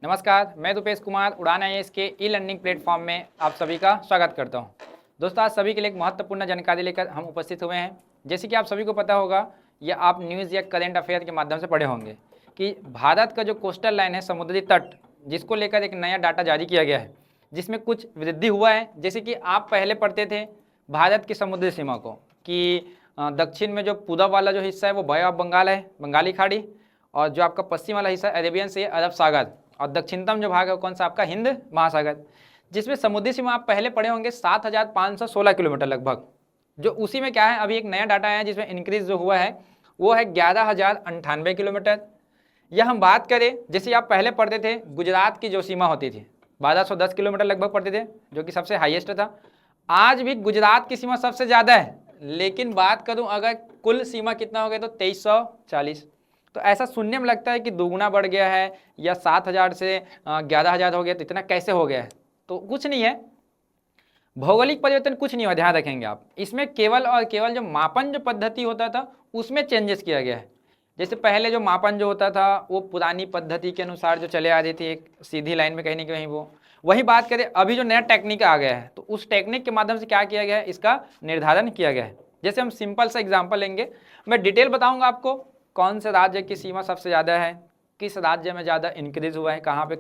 नमस्कार, मैं रुपेश कुमार उड़ान आईएएस के ई लर्निंग प्लेटफॉर्म में आप सभी का स्वागत करता हूं। दोस्तों, आज सभी के लिए एक महत्वपूर्ण जानकारी लेकर हम उपस्थित हुए हैं। जैसे कि आप सभी को पता होगा या आप न्यूज़ या करेंट अफेयर के माध्यम से पढ़े होंगे कि भारत का जो कोस्टल लाइन है, समुद्री तट, जिसको लेकर एक नया डाटा जारी किया गया है, जिसमें कुछ वृद्धि हुआ है। जैसे कि आप पहले पढ़ते थे भारत की समुद्री सीमा को कि दक्षिण में जो पूरब वाला जो हिस्सा है वो बे ऑफ बंगाल है, बंगाली खाड़ी, और जो आपका पश्चिम वाला हिस्सा अरेबियन सी, अरब सागर, और दक्षिणतम जो भाग है कौन सा आपका हिंद महासागर, जिसमें समुद्री सीमा आप पहले पढ़े होंगे 7,516 किलोमीटर लगभग। जो उसी में क्या है, अभी एक नया डाटा है जिसमें इंक्रीज जो हुआ है वो है 11,098 किलोमीटर। यह हम बात करें, जैसे आप पहले पढ़ते थे गुजरात की जो सीमा होती थी 1,210 किलोमीटर लगभग पढ़ते थे, जो कि सबसे हाईएस्ट था। आज भी गुजरात की सीमा सबसे ज़्यादा है, लेकिन बात करूं अगर कुल सीमा कितना हो गया तो 2,340। तो ऐसा सुनने में लगता है कि दुगुना बढ़ गया है या 7,000 से 11,000 हो गया, तो इतना कैसे हो गया है? तो कुछ नहीं है, भौगोलिक परिवर्तन कुछ नहीं हुआ, ध्यान रखेंगे आप। इसमें केवल और केवल जो मापन जो पद्धति होता था उसमें चेंजेस किया गया है। जैसे पहले जो मापन जो होता था वो पुरानी पद्धति के अनुसार जो चले आ रही थी, एक सीधी लाइन में कहीं ना कहीं वो वही बात करें। अभी जो नया टेक्निक आ गया है तो उस टेक्निक के माध्यम से क्या किया गया है, इसका निर्धारण किया गया है। जैसे हम सिंपल सा एग्जाम्पल लेंगे, मैं डिटेल बताऊंगा आपको कौन से राज्य की सीमा सबसे ज़्यादा है, किस राज्य में ज़्यादा इंक्रीज हुआ है, कहाँ पे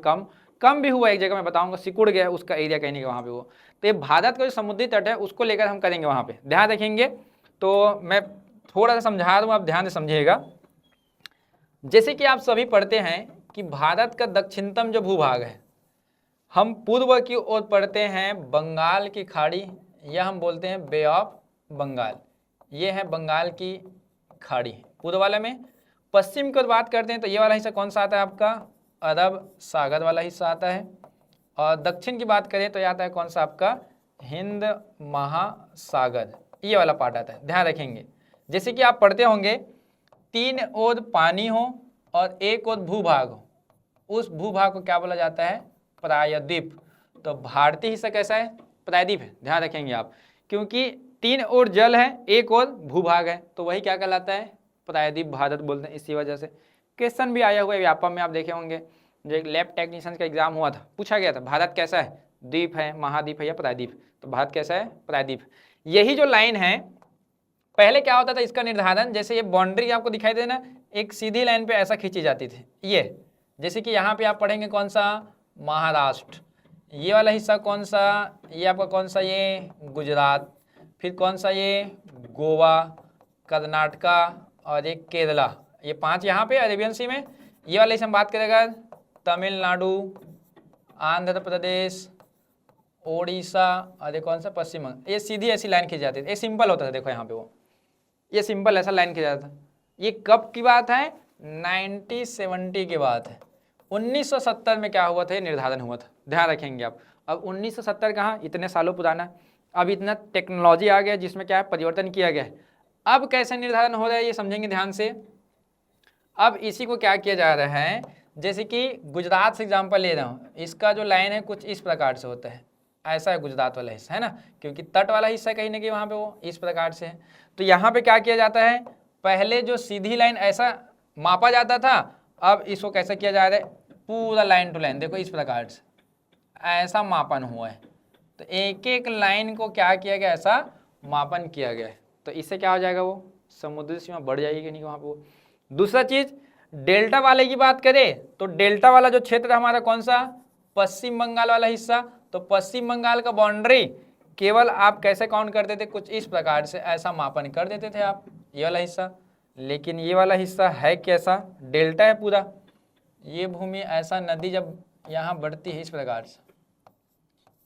कम भी हुआ है। एक जगह मैं बताऊंगा सिकुड़ गया है उसका एरिया कहीं नहीं वहाँ पे वो। तो ये भारत का जो समुद्री तट है उसको लेकर हम करेंगे वहाँ पे, ध्यान रखेंगे। तो मैं थोड़ा सा समझा दूँ, आप ध्यान से समझिएगा। जैसे कि आप सभी पढ़ते हैं कि भारत का दक्षिणतम जो भूभाग है, हम पूर्व की ओर पढ़ते हैं बंगाल की खाड़ी, या हम बोलते हैं बे ऑफ बंगाल। ये है बंगाल की खाड़ी पूर्व वाला में। पश्चिम की ओर बात करते हैं तो ये वाला हिस्सा कौन सा आता है आपका, अरब सागर वाला हिस्सा आता है। और दक्षिण की बात करें तो ये आता है कौन सा आपका, हिंद महासागर, ये वाला पार्ट आता है, ध्यान रखेंगे। जैसे कि आप पढ़ते होंगे तीन ओर पानी हो और एक ओर भूभाग हो, उस भूभाग को क्या बोला जाता है, प्रायद्वीप। तो भारतीय हिस्सा कैसा है, प्रायद्वीप है, ध्यान रखेंगे आप, क्योंकि तीन ओर जल है एक ओर भूभाग है, तो वही क्या कहलाता है, प्रायद्वीप भारत बोलते हैं। इसी वजह से क्वेश्चन भी आया हुआ है व्यापम में, आप देखे होंगे जो एक लैब टेक्नीशियन का एग्जाम हुआ था, पूछा गया था भारत कैसा है, द्वीप है, महाद्वीप है या प्रायद्वीप। तो भारत कैसा है, प्रायद्वीप। यही जो लाइन है, पहले क्या होता था इसका निर्धारण, जैसे ये बाउंड्री आपको दिखाई देना, एक सीधी लाइन पे ऐसा खींची जाती थी ये। जैसे कि यहाँ पे आप पढ़ेंगे कौन सा, महाराष्ट्र, ये वाला हिस्सा कौन सा, ये आपका कौन सा, ये गुजरात, फिर कौन सा, ये गोवा, कर्नाटका और एक केरला, ये 5 यहाँ पे अरेबियन सी में। ये वाले से हम बात करेंगे तमिलनाडु, आंध्र प्रदेश, ओडिशा और ये कौन सा, पश्चिम बंगाल। ये सीधी ऐसी लाइन खींची जाती थी, ये सिंपल होता था, देखो यहाँ पे वो ये सिंपल ऐसा लाइन खींचा जाता था। ये कब की बात है, 1970 की बात है। 1970 में क्या हुआ था, ये निर्धारण हुआ था, ध्यान रखेंगे आप। अब 1970 कहाँ, इतने सालों पुराना। अब इतना टेक्नोलॉजी आ गया जिसमें क्या है, परिवर्तन किया गया है। अब कैसे निर्धारण हो रहा है ये समझेंगे ध्यान से। अब इसी को क्या किया जा रहा है, जैसे कि गुजरात से एग्जाम्पल ले रहा हूँ, इसका जो लाइन है कुछ इस प्रकार से होता है, ऐसा है गुजरात वाला हिस्सा, है ना, क्योंकि तट वाला हिस्सा कहीं ना कहीं वहाँ पे वो इस प्रकार से है। तो यहाँ पे क्या किया जाता है, पहले जो सीधी लाइन ऐसा मापा जाता था, अब इसको कैसा किया जा रहा है, पूरा लाइन टू लाइन, देखो इस प्रकार से ऐसा मापन हुआ है। तो एक एक लाइन को क्या किया गया, ऐसा मापन किया गया है। तो इससे क्या हो जाएगा, वो समुद्री सीमा बढ़ जाएगी कि नहीं वहाँ पे वो। दूसरा चीज, डेल्टा वाले की बात करें तो डेल्टा वाला जो क्षेत्र हमारा कौन सा, पश्चिम बंगाल वाला हिस्सा। तो पश्चिम बंगाल का बाउंड्री केवल आप कैसे काउंट करते थे, कुछ इस प्रकार से ऐसा मापन कर देते थे आप, ये वाला हिस्सा। लेकिन ये वाला हिस्सा है कैसा, डेल्टा है पूरा। ये भूमि ऐसा, नदी जब यहाँ बढ़ती है इस प्रकार से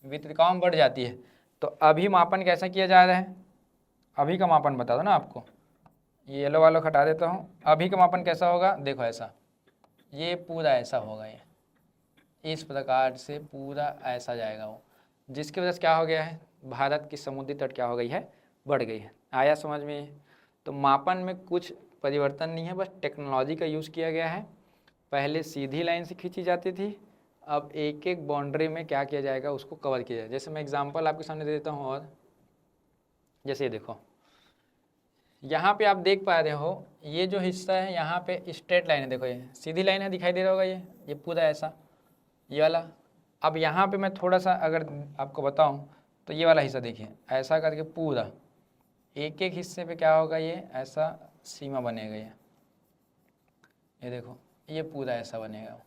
वितरिकाओं में बढ़ जाती है, तो अभी मापन कैसा किया जा रहा है, अभी का मापन बता दो ना आपको, ये येलो वाला हटा देता हूँ। अभी का मापन कैसा होगा, देखो ऐसा, ये पूरा ऐसा होगा, ये इस प्रकार से पूरा ऐसा जाएगा वो, जिसकी वजह से क्या हो गया है, भारत की समुद्री तट क्या हो गई है, बढ़ गई है। आया समझ में। तो मापन में कुछ परिवर्तन नहीं है, बस टेक्नोलॉजी का यूज़ किया गया है। पहले सीधी लाइन से खींची जाती थी, अब एक एक बाउंड्री में क्या किया जाएगा, उसको कवर किया जाए। जैसे मैं एग्जांपल आपके सामने दे देता हूँ, और जैसे ये देखो, यहाँ पे आप देख पा रहे हो, ये जो हिस्सा है यहाँ पे स्ट्रेट लाइन है, देखो ये सीधी लाइन है, दिखाई दे रहा होगा, ये पूरा ऐसा। ये वाला। अब यहाँ पे मैं थोड़ा सा अगर आपको बताऊं तो ये वाला हिस्सा देखिए, ऐसा करके पूरा एक एक हिस्से पे क्या होगा, ये ऐसा सीमा बनेगा, ये देखो ये पूरा ऐसा बनेगा।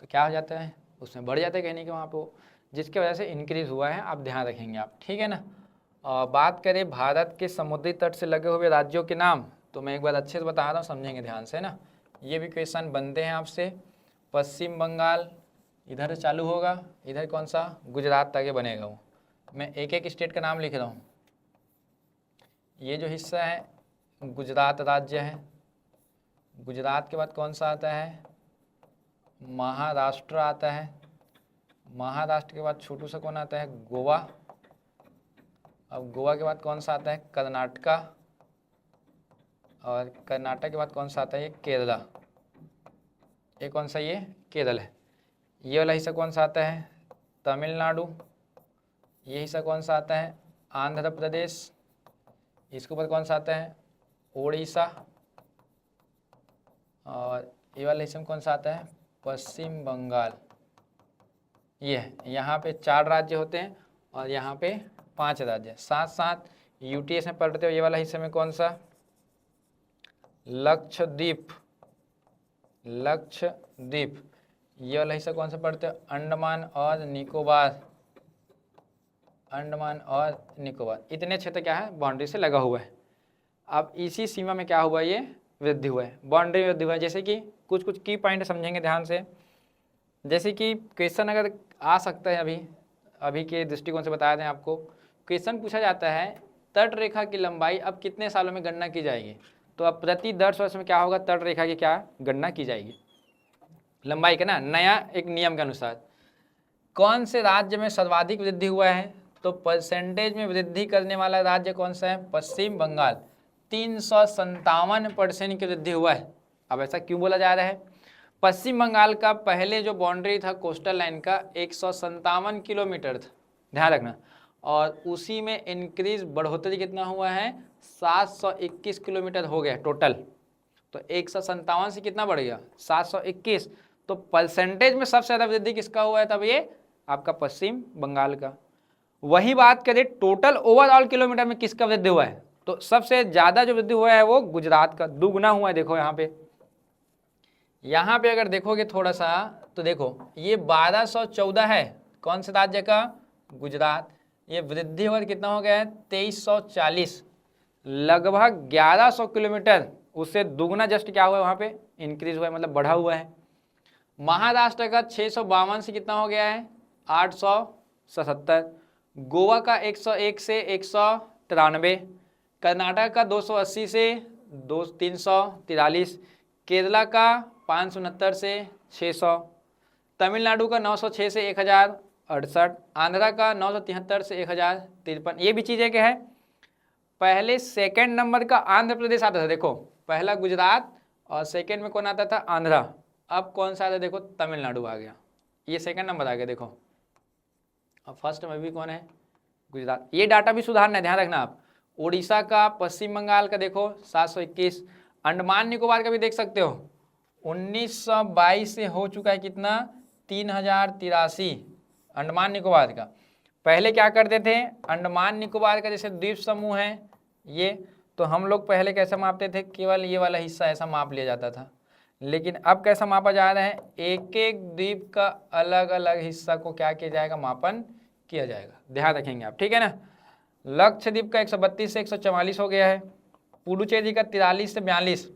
तो क्या हो जाता है, उसमें बढ़ जाता है कहने के वहाँ पे वो, जिसकी वजह से इंक्रीज हुआ है, आप ध्यान रखेंगे आप, ठीक है ना। बात करें भारत के समुद्री तट से लगे हुए राज्यों के नाम, तो मैं एक बार अच्छे से बता रहा हूँ, समझेंगे ध्यान से ना। ये भी क्वेश्चन बनते हैं आपसे। पश्चिम बंगाल इधर चालू होगा, इधर कौन सा, गुजरात तक बनेगा वो। मैं एक एक स्टेट का नाम लिख रहा हूँ। ये जो हिस्सा है गुजरात राज्य है, गुजरात के बाद कौन सा आता है, महाराष्ट्र आता है, महाराष्ट्र के बाद छोटू सा कौन आता है, गोवा। अब गोवा के बाद कौन सा आता है, कर्नाटका, और कर्नाटक के बाद कौन सा आता है, ये केरला। ये कौन सा, ये केरल है। ये वाला हिस्सा कौन सा आता है, तमिलनाडु। ये हिस्सा कौन सा आता है, आंध्र प्रदेश। इसके ऊपर कौन सा आता है, उड़ीसा। और ये वाला हिस्सा में कौन सा आता है, पश्चिम बंगाल। ये है, यहाँ पे 4 राज्य होते हैं और यहाँ पे 5 राज्य। साथ साथ यूटीएस में पढ़ते हो, ये वाला हिस्से में कौन सा, लक्षद्वीप। लक्षद्वीप। ये वाला हिस्सा कौन सा पढ़ते हो, अंडमान और निकोबार। अंडमान और निकोबार। इतने क्षेत्र क्या है, बाउंड्री से लगा हुआ है। अब इसी सीमा में क्या हुआ, ये वृद्धि हुआ है, बाउंड्री वृद्धि हुआ है। जैसे कि कुछ कुछ की पॉइंट समझेंगे ध्यान से। जैसे कि क्वेश्चन अगर आ सकता है, अभी के दृष्टिकोण से बता दें आपको, क्वेश्चन पूछा जाता है तट रेखा की लंबाई अब कितने सालों में गणना की जाएगी। तो अब प्रति 10 वर्ष में क्या होगा, तट रेखा की क्या गणना की जाएगी, लंबाई का ना, नया एक नियम के अनुसार। कौन से राज्य में सर्वाधिक वृद्धि हुआ है, तो परसेंटेज में वृद्धि करने वाला राज्य कौन सा है, पश्चिम बंगाल। 357% की वृद्धि हुआ है। अब ऐसा क्यों बोला जा रहा है, पश्चिम बंगाल का पहले जो बाउंड्री था कोस्टल लाइन का 157 किलोमीटर था, ध्यान रखना, और उसी में इंक्रीज बढ़ोतरी कितना हुआ है, 721 किलोमीटर हो गया टोटल। तो 157 से कितना बढ़ गया, 721। तो परसेंटेज में सबसे ज़्यादा वृद्धि किसका हुआ है, तब ये आपका पश्चिम बंगाल का। वही बात करें टोटल ओवरऑल किलोमीटर में किसका वृद्धि हुआ है, तो सबसे ज़्यादा जो वृद्धि हुआ है वो गुजरात का, दुगना हुआ है। देखो यहाँ पे अगर देखोगे थोड़ा सा तो देखो ये 1214 है, कौन से राज्य का, गुजरात। ये वृद्धि होकर कितना हो गया है, 2340, लगभग 1100 किलोमीटर, उससे दुगना जस्ट क्या हुआ है वहाँ पे, इंक्रीज हुआ है, मतलब बढ़ा हुआ है। महाराष्ट्र का 652 से कितना हो गया है, 877। गोवा का 101 से 193, कर्नाटक का 280 से 343, केरला का 569 से 600, तमिलनाडु का 906 से 1068, आंध्रा का 973 से 1053। ये भी चीज़ें क्या है, पहले सेकंड नंबर का आंध्र प्रदेश आता था, देखो पहला गुजरात और सेकंड में कौन आता था, आंध्रा। अब कौन सा आता है, देखो तमिलनाडु आ गया, ये सेकंड नंबर आ गया। देखो अब फर्स्ट में भी कौन है, गुजरात। ये डाटा भी सुधारना है, ध्यान रखना आप। उड़ीसा का, पश्चिम बंगाल का देखो 721, अंडमान निकोबार का भी देख सकते हो 1922 से हो चुका है कितना, 3083 अंडमान निकोबार का। पहले क्या करते थे, अंडमान निकोबार का जैसे द्वीप समूह है ये, तो हम लोग पहले कैसे मापते थे, केवल ये वाला हिस्सा ऐसा माप लिया जाता था। लेकिन अब कैसा मापा जा रहा है, एक एक द्वीप का अलग अलग हिस्सा को क्या किया जाएगा, मापन किया जाएगा, ध्यान रखेंगे आप, ठीक है ना। लक्षद्वीप का 132 से 144 हो गया है, पुडुचेरी का 43 से 42।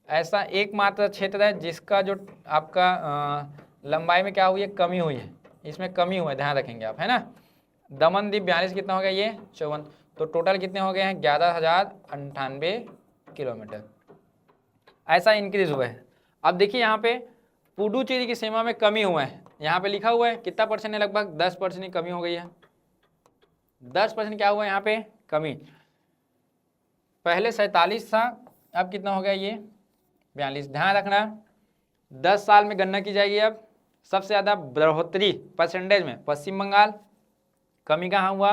ऐसा एकमात्र क्षेत्र है जिसका जो आपका लंबाई में क्या हुई है, कमी हुई है, इसमें कमी हुआ है, ध्यान रखेंगे आप, है ना। दमन द्वीप 42 कितना हो गया, ये 54। तो टोटल कितने हो गए हैं, 11,098 किलोमीटर, ऐसा इंक्रीज हुआ है। अब देखिए यहाँ पे पुडुचेरी की सीमा में कमी हुआ है, यहाँ पे लिखा हुआ है कितना परसेंट है, लगभग 10% की कमी हो गई है। 10% क्या हुआ है यहाँ पे, कमी। पहले 47 था, अब कितना हो गया, ये 42। ध्यान रखना 10 साल में गणना की जाएगी। अब सबसे ज़्यादा बढ़ोतरी परसेंटेज में पश्चिम बंगाल, कमी कहाँ हुआ,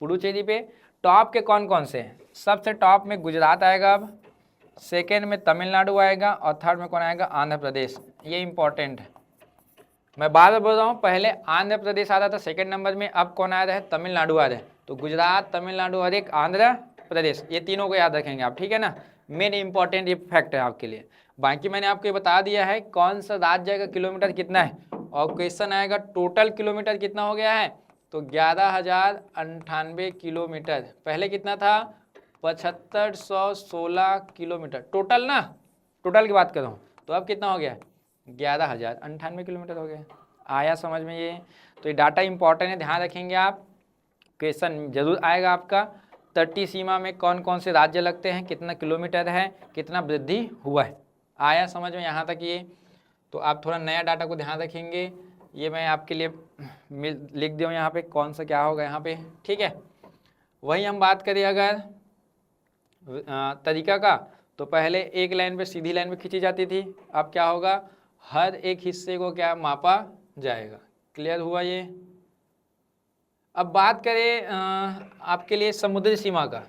पुडुचेरी पे। टॉप के कौन कौन से हैं, सबसे टॉप में गुजरात आएगा, अब सेकेंड में तमिलनाडु आएगा और थर्ड में कौन आएगा, आंध्र प्रदेश। ये इंपॉर्टेंट है, मैं बार बार बोल रहा हूँ, पहले आंध्र प्रदेश आता था सेकंड नंबर में, अब कौन आ रहा है, तमिलनाडु आ रहा है। तो गुजरात, तमिलनाडु और एक आंध्र प्रदेश, ये तीनों को याद रखेंगे आप, ठीक है ना। मेन इंपॉर्टेंट ये फैक्ट है आपके लिए। बाकी मैंने आपको ये बता दिया है कौन सा राज्य का किलोमीटर कितना है, और क्वेश्चन आएगा टोटल किलोमीटर कितना हो गया है, तो 11,098 किलोमीटर। पहले कितना था, 7516 किलोमीटर टोटल ना, टोटल की बात कर रहा हूँ। तो अब कितना हो गया, 11,098 किलोमीटर हो गया। आया समझ में ये। तो ये डाटा इंपॉर्टेंट है, ध्यान रखेंगे आप, क्वेश्चन जरूर आएगा आपका। तटीय सीमा में कौन कौन से राज्य लगते हैं, कितना किलोमीटर है, कितना वृद्धि हुआ है। आया समझ में यहाँ तक ये। तो आप थोड़ा नया डाटा को ध्यान रखेंगे, ये मैं आपके लिए लिख दूँ यहाँ पे कौन सा क्या होगा यहाँ पे, ठीक है। वही हम बात करें अगर तरीका का, तो पहले एक लाइन पे सीधी लाइन पे खींची जाती थी, अब क्या होगा, हर एक हिस्से को क्या मापा जाएगा। क्लियर हुआ ये। अब बात करें आपके लिए समुद्री सीमा का,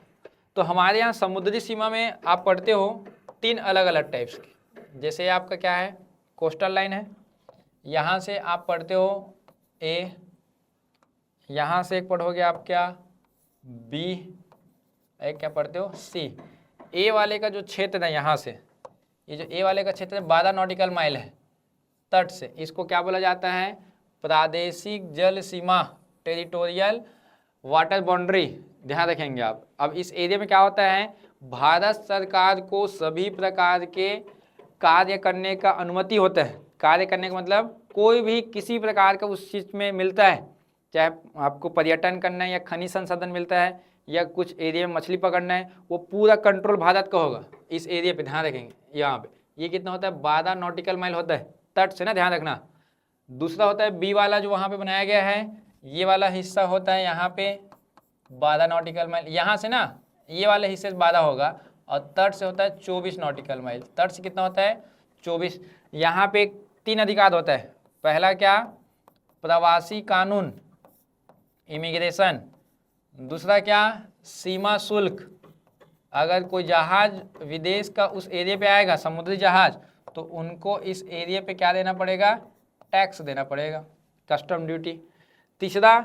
तो हमारे यहाँ समुद्री सीमा में आप पढ़ते हो 3 अलग अलग टाइप्स के। जैसे आपका क्या है, कोस्टल लाइन है, यहाँ से आप पढ़ते हो ए, यहाँ से एक पढ़ोगे आप क्या बी, एक क्या पढ़ते हो सी। ए वाले का जो क्षेत्र है यहाँ से, ये जो ए वाले का क्षेत्र है 12 नॉटिकल माइल है तट से, इसको क्या बोला जाता है, प्रादेशिक जल सीमा, टेरिटोरियल वाटर बाउंड्री। ध्यान रखेंगे आप। अब इस एरिया में क्या होता है, भारत सरकार को सभी प्रकार के कार्य करने का अनुमति होता है। कार्य करने का मतलब कोई भी किसी प्रकार का उस चीज में मिलता है, चाहे आपको पर्यटन करना है या खनिज संसाधन मिलता है या कुछ एरिया में मछली पकड़ना है, वो पूरा कंट्रोल भारत का होगा इस एरिया पे। ध्यान रखेंगे यहाँ पे ये कितना होता है, 12 नॉटिकल माइल होता है तट से ना, ध्यान रखना। दूसरा होता है बी वाला जो वहाँ पे बनाया गया है, ये वाला हिस्सा होता है यहाँ पे 12 नॉटिकल माइल, यहाँ से ना ये वाले हिस्से से 12 होगा, और तट से होता है 24 नॉटिकल माइल। तट से कितना होता है 24। यहाँ पे 3 अधिकार होता है। पहला क्या, प्रवासी कानून, इमिग्रेशन। दूसरा क्या, सीमा शुल्क, अगर कोई जहाज विदेश का उस एरिया पे आएगा, समुद्री जहाज, तो उनको इस एरिया पे क्या देना पड़ेगा, टैक्स देना पड़ेगा, कस्टम ड्यूटी। तीसरा,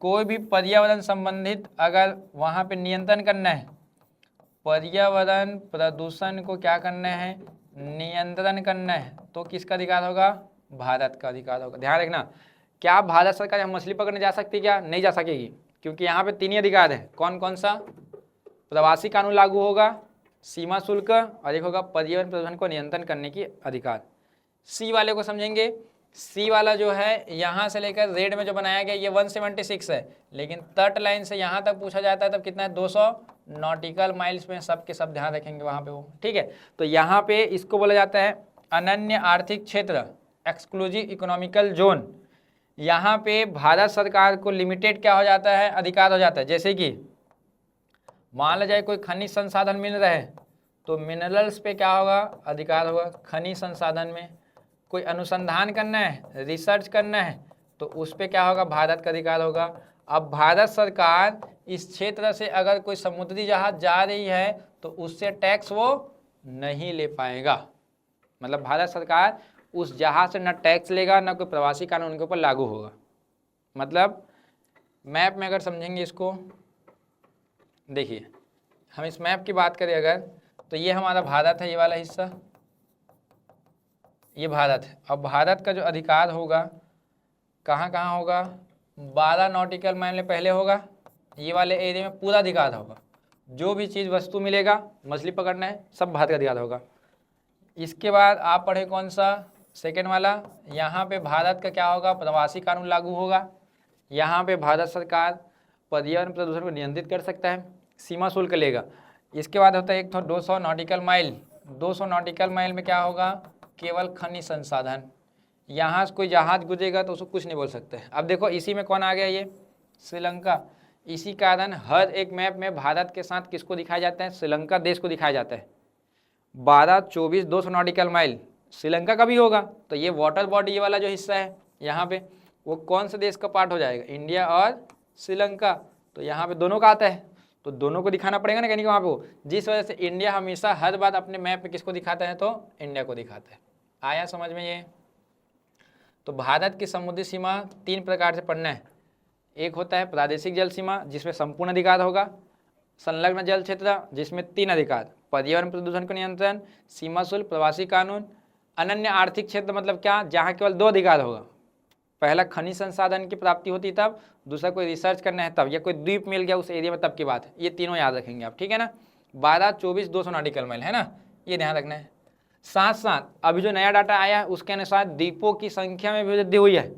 कोई भी पर्यावरण संबंधित अगर वहाँ पे नियंत्रण करना है, पर्यावरण प्रदूषण को क्या करना है, नियंत्रण करना है, तो किसका अधिकार होगा, भारत का अधिकार होगा। ध्यान रखना, क्या भारत सरकार यहाँ मछली पकड़ने जा सकती है क्या, नहीं जा सकेगी, क्योंकि यहाँ पे 3 ही अधिकार है। कौन कौन सा, प्रवासी कानून लागू होगा, सीमा शुल्क, और एक होगा पर्यावरण प्रदूषण को नियंत्रण करने की अधिकार। सी वाले को समझेंगे। सी वाला जो है यहाँ से लेकर रेड में जो बनाया गया ये 176 है, लेकिन तट लाइन से यहाँ तक पूछा जाता है तब कितना है, 200 नॉटिकल माइल्स में, सब के सब ध्यान रखेंगे वहाँ पे वो, ठीक है। तो यहाँ पे इसको बोला जाता है अनन्य आर्थिक क्षेत्र, एक्सक्लूसिव इकोनॉमिकल जोन। यहाँ पे भारत सरकार को लिमिटेड क्या हो जाता है, अधिकार हो जाता है। जैसे कि मान लो जाए कोई खनिज संसाधन मिल रहा है, तो मिनरल्स पे क्या होगा, अधिकार होगा खनिज संसाधन में। कोई अनुसंधान करना है, रिसर्च करना है, तो उस पे क्या होगा, भारत का अधिकार होगा। अब भारत सरकार इस क्षेत्र से अगर कोई समुद्री जहाज जा रही है तो उससे टैक्स वो नहीं ले पाएगा। मतलब भारत सरकार उस जहाज से न टैक्स लेगा, न कोई प्रवासी कानून उनके ऊपर लागू होगा। मतलब मैप में अगर समझेंगे इसको, देखिए हम इस मैप की बात करें अगर, तो ये हमारा भारत है, ये वाला हिस्सा ये भारत है। अब भारत का जो अधिकार होगा कहाँ कहाँ होगा, 12 नॉटिकल माइल में पहले होगा, ये वाले एरिया में पूरा अधिकार होगा। जो भी चीज़ वस्तु मिलेगा, मछली पकड़ना है, सब भारत का अधिकार होगा। इसके बाद आप पढ़े कौन सा, सेकेंड वाला, यहाँ पे भारत का क्या होगा, प्रवासी कानून लागू होगा। यहाँ पे भारत सरकार पर्यावरण प्रदूषण को नियंत्रित कर सकता है, सीमा शुल्क लेगा। इसके बाद होता है एक तो 200 नॉटिकल माइल। 200 नॉटिकल माइल में क्या होगा, केवल खनिज संसाधन। यहाँ से कोई जहाज गुजरेगा तो उसको कुछ नहीं बोल सकते। अब देखो इसी में कौन आ गया, ये श्रीलंका। इसी कारण हर एक मैप में भारत के साथ किसको दिखाया जाता है, श्रीलंका देश को दिखाया जाता है। 12, 24, 200 नॉटिकल माइल श्रीलंका का भी होगा। तो ये वाटर बॉडी, ये वाला जो हिस्सा है यहाँ पे, वो कौन से देश का पार्ट हो जाएगा, इंडिया और श्रीलंका। तो यहाँ पे दोनों का आता है, तो दोनों को दिखाना पड़ेगा ना कहीं वहाँ पे वो। जिस वजह से इंडिया हमेशा हर बात अपने मैप पे किसको दिखाता है, तो इंडिया को दिखाता है। आया समझ में ये। तो भारत की समुद्री सीमा 3 प्रकार से पढ़ना है। एक होता है प्रादेशिक जल सीमा जिसमें संपूर्ण अधिकार होगा, संलग्न जल क्षेत्र जिसमें 3 अधिकार, पर्यावरण प्रदूषण का नियंत्रण, सीमा शुल्क, प्रवासी कानून, अनन्य आर्थिक क्षेत्र मतलब क्या, जहाँ केवल 2 अधिकार होगा। पहला खनिज संसाधन की प्राप्ति होती तब, दूसरा कोई रिसर्च करना है तब, या कोई द्वीप मिल गया उस एरिया में तब की बात है। ये तीनों याद रखेंगे आप, ठीक है ना। 12, 24, 200 नॉटिकल माइल है ना, ये ध्यान रखना है। साथ साथ अभी जो नया डाटा आया है उसके अनुसार द्वीपों की संख्या में भी वृद्धि हुई है।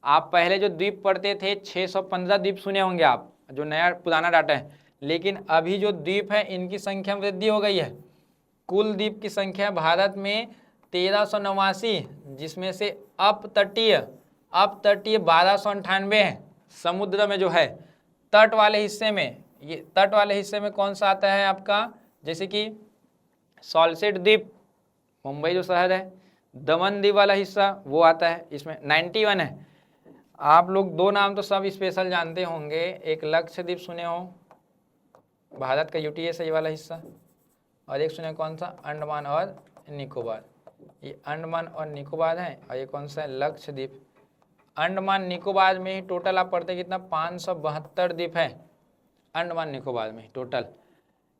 आप पहले जो द्वीप पढ़ते थे 615 द्वीप सुने होंगे आप, जो नया पुराना डाटा है, लेकिन अभी जो द्वीप है इनकी संख्या में वृद्धि हो गई है। कुल द्वीप की संख्या भारत में 1389, जिसमें से अपतटीय 1298 है। समुद्र में जो है तट वाले हिस्से में, ये तट वाले हिस्से में कौन सा आता है आपका, जैसे कि सॉल्सेट द्वीप, मुंबई जो शहर है, दमन द्वीप वाला हिस्सा वो आता है, इसमें 91 है। आप लोग 2 नाम तो सब स्पेशल जानते होंगे, एक लक्षद्वीप सुने हो, भारत का यूटीएस है ये वाला हिस्सा, और एक सुने कौन सा, अंडमान और निकोबार। ये अंडमान और निकोबार है, और ये कौन सा है, लक्षद्वीप। अंडमान निकोबार में ही टोटल आप पढ़ते कितना, 572 द्वीप है अंडमान निकोबार में टोटल।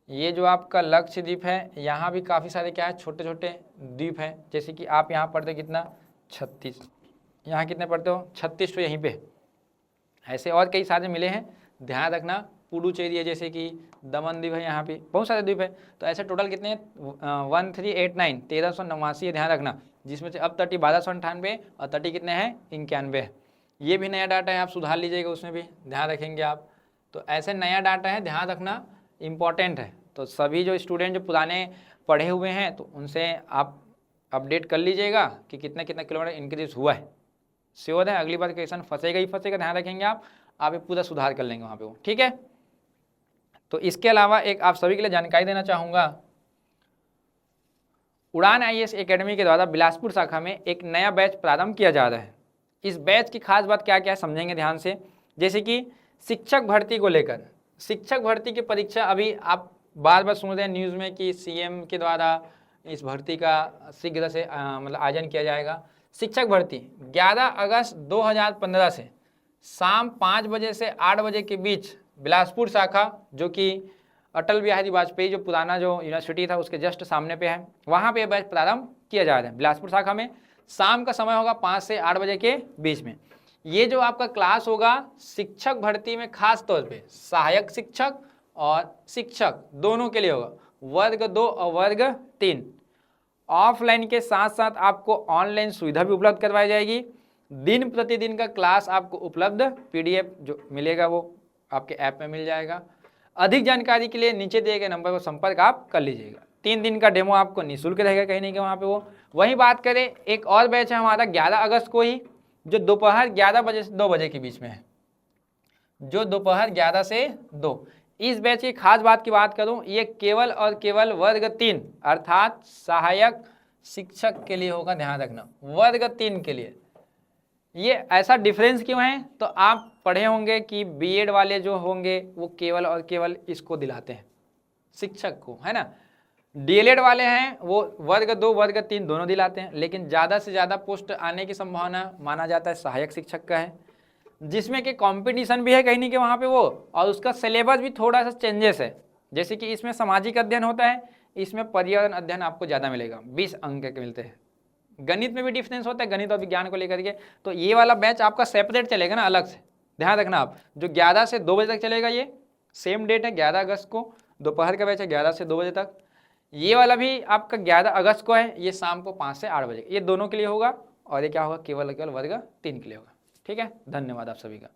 ये जो आपका लक्षद्वीप है यहाँ भी काफ़ी सारे क्या है, छोटे छोटे द्वीप हैं, जैसे कि आप यहाँ पढ़ते कितना, 36, यहाँ कितने पढ़ते हो, 36 तो यहीं पे। ऐसे और कई सारे मिले हैं, ध्यान रखना। पुडुचेरी है, जैसे कि दमन द्वीप है, यहाँ पे बहुत सारे द्वीप है। तो ऐसे टोटल कितने हैं, 1389, 1389 ध्यान रखना, जिसमें से अब तटी 1298 और तटी कितने हैं, 91 है। ये भी नया डाटा है, आप सुधार लीजिएगा, उसमें भी ध्यान रखेंगे आप। तो ऐसे नया डाटा है, ध्यान रखना, इम्पॉर्टेंट है। तो सभी जो स्टूडेंट जो पुराने पढ़े हुए हैं तो उनसे आप अपडेट कर लीजिएगा कि कितना कितना किलोमीटर इंक्रीज हुआ है। श्योर है, अगली बार क्वेश्चन फंसेगा ही फंसेगा, ध्यान रखेंगे आप ये पूरा सुधार कर लेंगे वहाँ पे वो, ठीक है। तो इसके अलावा एक आप सभी के लिए जानकारी देना चाहूँगा, उड़ान आईएएस एकेडमी के द्वारा बिलासपुर शाखा में एक नया बैच प्रारंभ किया जा रहा है। इस बैच की खास बात क्या क्या है समझेंगे ध्यान से। जैसे कि शिक्षक भर्ती को लेकर, शिक्षक भर्ती की परीक्षा अभी आप बार बार सुन रहे हैं न्यूज़ में कि सीएम के द्वारा इस भर्ती का शीघ्र से मतलब आयोजन किया जाएगा। शिक्षक भर्ती 11 अगस्त 2015 से शाम 5 बजे से 8 बजे के बीच बिलासपुर शाखा, जो कि अटल बिहारी वाजपेयी जो पुराना जो यूनिवर्सिटी था उसके जस्ट सामने पे है, वहाँ पे बैच प्रारंभ किया जा रहा है। बिलासपुर शाखा में शाम का समय होगा 5 से 8 बजे के बीच में। ये जो आपका क्लास होगा शिक्षक भर्ती में खास तौर पे सहायक शिक्षक और शिक्षक दोनों के लिए होगा, वर्ग 2 और वर्ग 3। ऑफलाइन के साथ साथ आपको ऑनलाइन सुविधा भी उपलब्ध करवाई जाएगी। दिन प्रतिदिन का क्लास आपको उपलब्ध PDF जो मिलेगा वो आपके ऐप में मिल जाएगा। अधिक जानकारी के लिए नीचे दिए गए नंबर पर संपर्क आप कर लीजिएगा। 3 दिन का डेमो आपको निःशुल्क रहेगा कहीं नहीं कहीं वहाँ पे वो। वहीं बात करें एक और बैच है हमारा 11 अगस्त को ही, जो दोपहर 11 बजे से 2 बजे के बीच में है, जो दोपहर 11 से 2। इस बैच की खास बात की बात करूं, ये केवल और केवल वर्ग 3 अर्थात सहायक शिक्षक के लिए होगा, ध्यान रखना, वर्ग 3 के लिए। ये ऐसा डिफरेंस क्यों है, तो आप पढ़े होंगे कि बीएड वाले जो होंगे वो केवल और केवल इसको दिलाते हैं शिक्षक को, है ना। डीएलएड वाले हैं वो वर्ग 2 वर्ग 3 दोनों दिलाते हैं, लेकिन ज़्यादा से ज़्यादा पोस्ट आने की संभावना माना जाता है सहायक शिक्षक का है, जिसमें कि कंपटीशन भी है कहीं नहीं कि वहाँ पे वो, और उसका सिलेबस भी थोड़ा सा चेंजेस है। जैसे कि इसमें सामाजिक अध्ययन होता है, इसमें पर्यावरण अध्ययन आपको ज़्यादा मिलेगा, 20 अंक के मिलते हैं। गणित में भी डिफरेंस होता है, गणित और विज्ञान को लेकर के। तो ये वाला बैच आपका सेपरेट चलेगा ना, अलग से, ध्यान रखना आप। जो 11 से 2 बजे तक चलेगा, ये सेम डेट है 11 अगस्त को, दोपहर का बैच है 11 से 2 बजे तक। ये वाला भी आपका 11 अगस्त को है, ये शाम को 5 से 8 बजे, ये दोनों के लिए होगा। और ये क्या होगा, केवल केवल वर्ग 3 के लिए होगा, ठीक है। धन्यवाद आप सभी का।